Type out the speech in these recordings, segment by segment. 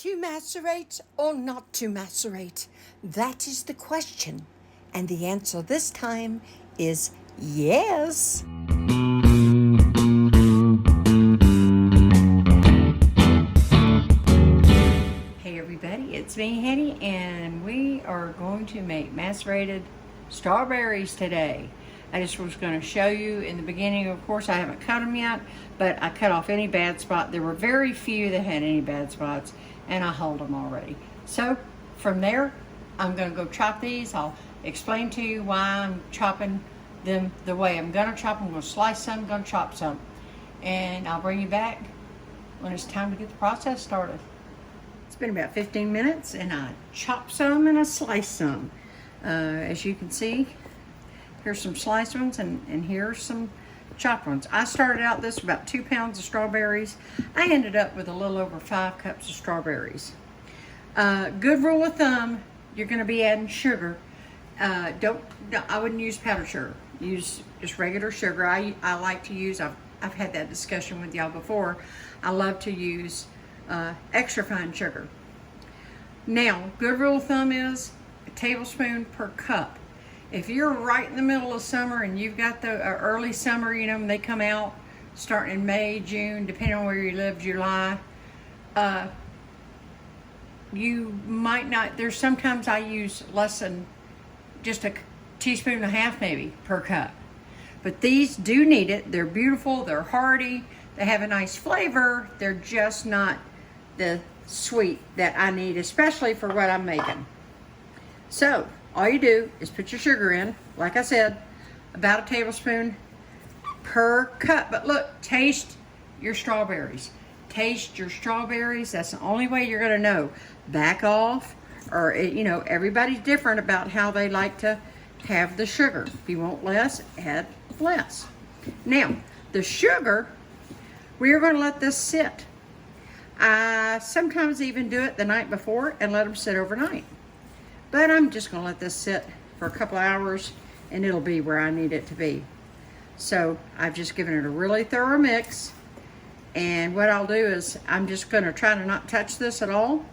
To macerate or not to macerate? That is the question. And the answer this time is yes. Hey everybody, it's me, Hetty, and we are going to make macerated strawberries today. I just was going to show you in the beginning. Of course, I haven't cut them yet, but I cut off any bad spot. There were very few that had any bad spots, and I hulled them already. So from there, I'm going to go chop these. I'll explain to you why I'm chopping them the way I'm going to chop them. I'm going to slice some, I'm going to chop some, and I'll bring you back when it's time to get the process started. It's been about 15 minutes, and I chopped some and I sliced some. As you can see, here's some sliced ones, and here's some chopped ones. I started out this with about 2 pounds of strawberries. I ended up with a little over 5 cups of strawberries. Good rule of thumb, you're going to be adding sugar. I wouldn't use powdered sugar. Use just regular sugar. I like to use, I've had that discussion with y'all before, I love to use extra fine sugar. Now, good rule of thumb is a tablespoon per cup. If you're right in the middle of summer and you've got the early summer, you know, when they come out starting in May, June, depending on where you live, July, you might not, there's sometimes I use less than just a teaspoon and a half maybe per cup. But these do need it. They're beautiful, they're hearty, they have a nice flavor, they're just not the sweet that I need, especially for what I'm making. So, all you do is put your sugar in, like I said, about a tablespoon per cup. But look, taste your strawberries. Taste your strawberries. That's the only way you're gonna know. Back off, or you know, everybody's different about how they like to have the sugar. If you want less, add less. Now, the sugar, we're gonna let this sit. I sometimes even do it the night before and let them sit overnight. But I'm just gonna let this sit for a couple hours and it'll be where I need it to be. So I've just given it a really thorough mix. And what I'll do is I'm just gonna try to not touch this at all.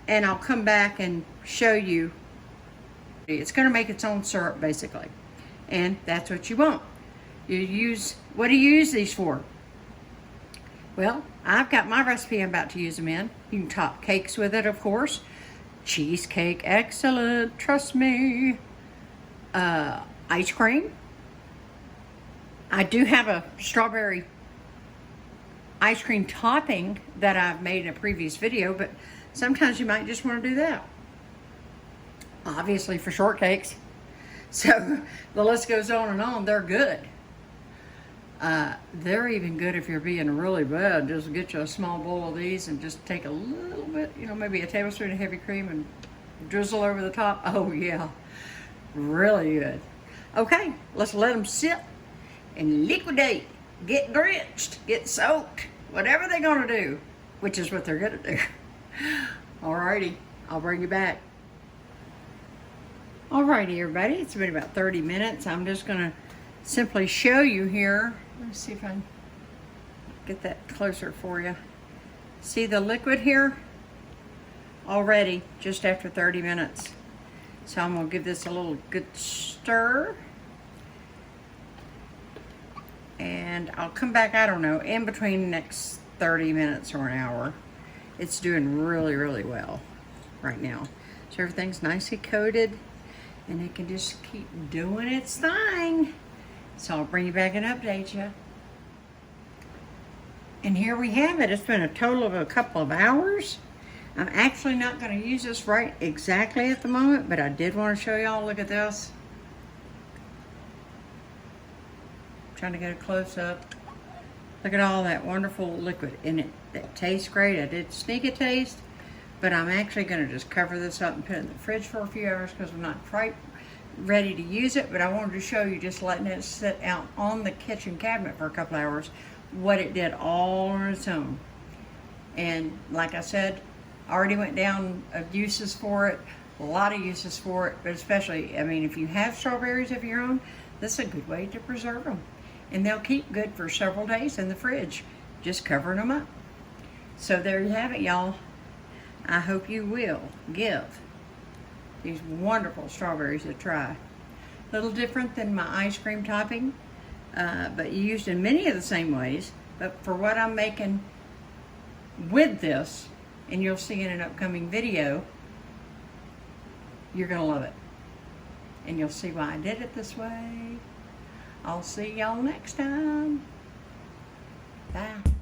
And I'll come back and show you. It's gonna make its own syrup basically. And that's what you want. What do you use these for? Well, I've got my recipe I'm about to use them in. You can top cakes with it, of course. Cheesecake, excellent, trust me. Ice cream. I do have a strawberry ice cream topping that I've made in a previous video, but sometimes you might just want to do that. Obviously for shortcakes. So the list goes on and on. They're good. They're even good if you're being really bad. Just get you a small bowl of these and just take a little bit, you know, maybe a tablespoon of heavy cream and drizzle over the top. Oh yeah, really good. Okay, let's let them sit and liquidate, get drenched, get soaked, whatever they're gonna do, which is what they're gonna do. Alrighty, I'll bring you back. Alrighty everybody, it's been about 30 minutes. I'm just gonna simply show you here. Let me see if I can get that closer for you. See the liquid here? Already, just after 30 minutes. So I'm gonna give this a little good stir. And I'll come back, I don't know, in between the next 30 minutes or an hour. It's doing really, really well right now. So everything's nicely coated and it can just keep doing its thing. So I'll bring you back and update you. And here we have it. It's been a total of a couple of hours. I'm actually not going to use this right exactly at the moment, but I did want to show y'all. Look at this. I'm trying to get a close up. Look at all that wonderful liquid in it. That tastes great. I did sneak a taste, but I'm actually going to just cover this up and put it in the fridge for a few hours because I'm not quite ready to use it, but I wanted to show you just letting it sit out on the kitchen cabinet for a couple hours what it did all on its own. And like I said, I already went down of uses for it, a lot of uses for it, but especially, I mean, if you have strawberries of your own, this is a good way to preserve them. And they'll keep good for several days in the fridge, just covering them up. So there you have it, y'all. I hope you will give these wonderful strawberries a try. A little different than my ice cream topping, but used in many of the same ways. But for what I'm making with this, and you'll see in an upcoming video, you're gonna love it. And you'll see why I did it this way. I'll see y'all next time. Bye.